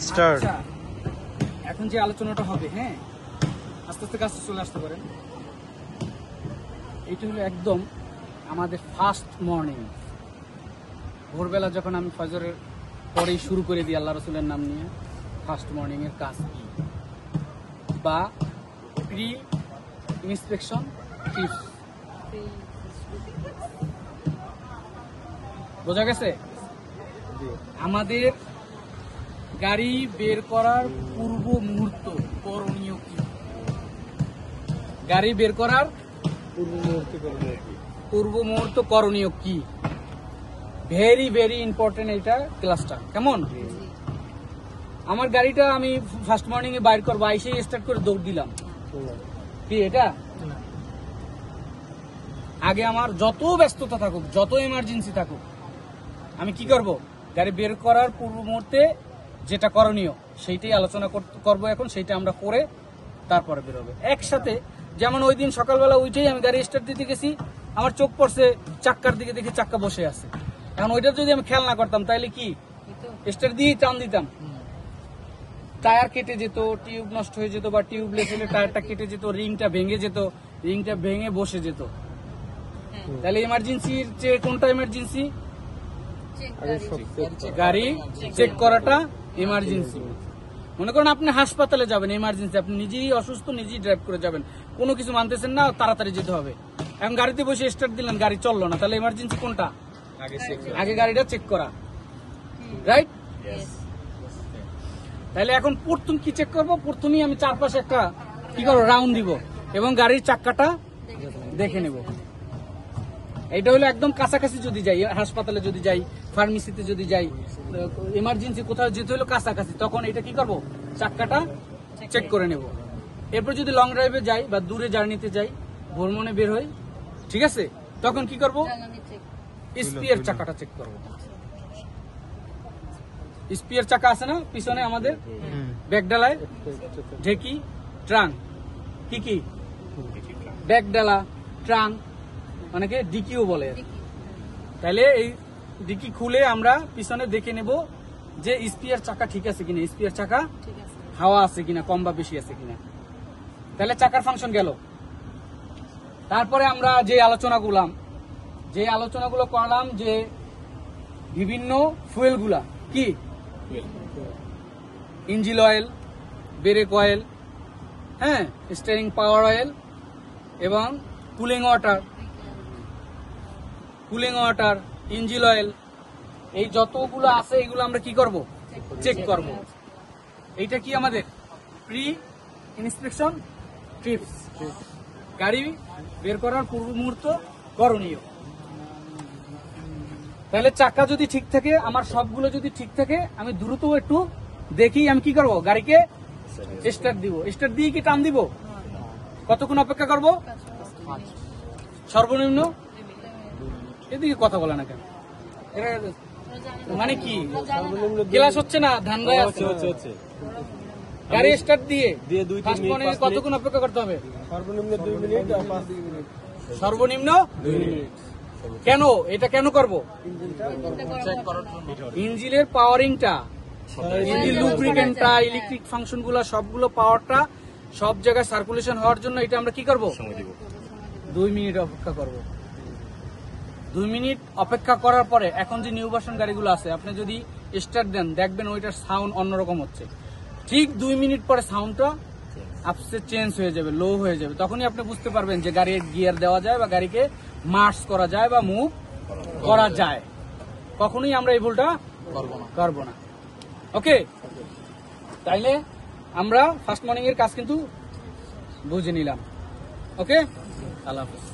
Start. আচ্ছা, এখন যে আলোচনাটা হবে, হ্যাঁ, আস্তে আস্তে কাছে চলে আসতে পারেন। এইটা হলো একদম আমাদের ফার্স্ট মর্নিং, ভোরবেলা যখন আমি ফজরের পরেই শুরু করে দিই আল্লাহ রসুলের নাম নিয়ে। ফার্স্ট মর্নিং এর কাজ কি, বা প্রি ইন্সপেকশন টিপস, বোঝা গেছে? আমাদের গাড়ি বের করার পূর্ব মুহূর্ত করণীয় কি? গাড়ি বের করার পূর্ব মুহূর্ত করণীয় কি? ভেরি ভেরি ইম্পর্টেন্ট এটা ক্লাসটা। কেমন? আমার গাড়িটা আমি ফার্স্ট মর্নিং এ বাইর করবো, আইসে স্টার্ট করে দৌড় দিলাম, কি এটা? আগে আমার যত ব্যস্ততা থাকুক, যত এমার্জেন্সি থাকুক, আমি কি করব? গাড়ি বের করার পূর্ব মুহূর্তে যেটা করণীয় সেইটাই আলোচনা করবো এখন। সেইটা আমরা করে তারপরে বেরোবে একসাথে। যেমন ওই দিন সকালবেলা উঠেই আমি গাড়ি স্টার্ট দিতে গেছি, আমার চোখ পড়ছে চাক্কার দিকে, দেখি চাক্কা বসে আছে। এখন ওইটা যদি আমি খেয়াল না করতাম তাহলে কি স্টার্ট দিয়েই টান দিতাম, টায়ার কেটে যেত, টিউব নষ্ট হয়ে যেত, বা টিউবলেস হলে টায়ারটা কেটে যেত, রিংটা ভেঙে যেত, রিংটা ভেঙে বসে যেত। তাহলে ইমার্জেন্সির চেয়ে কোনটা ইমার্জেন্সি? গাড়ি চেক করাটা ইমার্জেন্সি। মনে করেন আপনি হাসপাতালে যাবেন, ইমার্জেন্সি, আপনি নিজেই অসুস্থ, নিজেই ড্রাইভ করে যাবেন, কোনো কিছু মানতেছেন না, তাড়াতাড়ি যেতে হবে। এখন গাড়িতে বসে স্টার্ট দিলেন, গাড়ি চললো না, তাহলে ইমার্জেন্সি কোনটা? আগে গাড়িটা চেক করা, রাইট? তাহলে এখন প্রথম কি চেক করবো? প্রথমেই আমি চারপাশে একটা কি করবো, রাউন্ড দিব এবং গাড়ির চাক্কাটা দেখে নেব। এটা হলো একদম কাছাকাছি যদি যাই, হাসপাতালে যদি যাই, ফার্মেসিতে যদি যাই, ইমার্জেন্সি কোথাও যেতে হলো কাছাকাছি, তখন এটা কি করব? চাক্কাটা চেক করে নেব। এরপর যদি লং ড্রাইভে যাই বা দূরে জার্নিতে যাই, ভ্রমণে বের হই, ঠিক আছে, তখন কি করব? স্পিয়ার চাকাটা চেক করব। স্পিয়ার চাকা আছে না পিছনে আমাদের, ব্যাকডালায়, ঢেকি, ট্রাঙ্ক, কি কি? ব্যাকডালা, ট্রাঙ্ক, অনেকে ডিকিও বলে। তাহলে এই ডিকি খুলে আমরা পিছনে দেখে নেব যে স্পিয়ার চাকা ঠিক আছে কিনা, স্পিয়ার চাকা হাওয়া আছে কিনা, কম বা বেশি আছে কিনা। তাহলে চাকার ফাংশন গেল। তারপরে আমরা যে আলোচনাগুলো করলাম, যে বিভিন্ন ফুয়েলগুলা কি, ইঞ্জিন অয়েল, ব্রেক অয়েল, হ্যাঁ, স্টিয়ারিং পাওয়ার অয়েল এবং কুলিং ওয়াটার, ইঞ্জিন অয়েল, এই যতগুলো আছে এগুলো আমরা কি করব? চেক করব। এইটা কি আমাদের প্রি ইন্সপেকশন টিপস, গাড়ি বের করার পূর্ব মুহূর্ত করণীয়। তাহলে চাকা যদি ঠিক থাকে, আমার সবগুলো যদি ঠিক থাকে, আমি দ্রুত একটু দেখি আমি কি করব? গাড়িকে স্টার্ট দিব। স্টার্ট দিয়ে কি টান দিব? কতক্ষণ অপেক্ষা করব? সর্বনিম্ন, এদিকে কথা বলে না কেন? মানে কি ক্লাস হচ্ছে না? ধান্দায় আছে। গাড়ি স্টার্ট দিয়ে কতক্ষণ অপেক্ষা করতে হবে? সর্বনিম্ন 2 মিনিট। কেন এটা কেন করব? ইঞ্জিনের পাওয়ারিংটা, ইঞ্জিন লুব্রিকেন্টটা, ইলেকট্রিক ফাংশন গুলা, সবগুলো পাওয়ারটা সব জায়গায় সার্কুলেশন হওয়ার জন্য এটা আমরা কি করব? 2 মিনিট অপেক্ষা করব। 2 মিনিট অপেক্ষা করার পরে এখন যে নিউ ভার্সন গাড়িগুলো আছে, আপনি যদি স্টার্ট দেন দেখবেন ওইটার সাউন্ড অন্যরকম হচ্ছে। ঠিক 2 মিনিট পরে সাউন্ডটা আপসে চেঞ্জ হয়ে যাবে, লো হয়ে যাবে। তখনই আপনি বুঝতে পারবেন যে গাড়ির গিয়ার দেওয়া যায় বা গাড়িকে মার্চ করা যায় বা মুভ করা যায়। কখনোই আমরা এই ভুলটা করব না। ওকে, তাইলে আমরা ফার্স্ট মর্নিং এর কাজ কিন্তু বুঝে নিলাম। ওকে, আল্লাহ হাফেজ।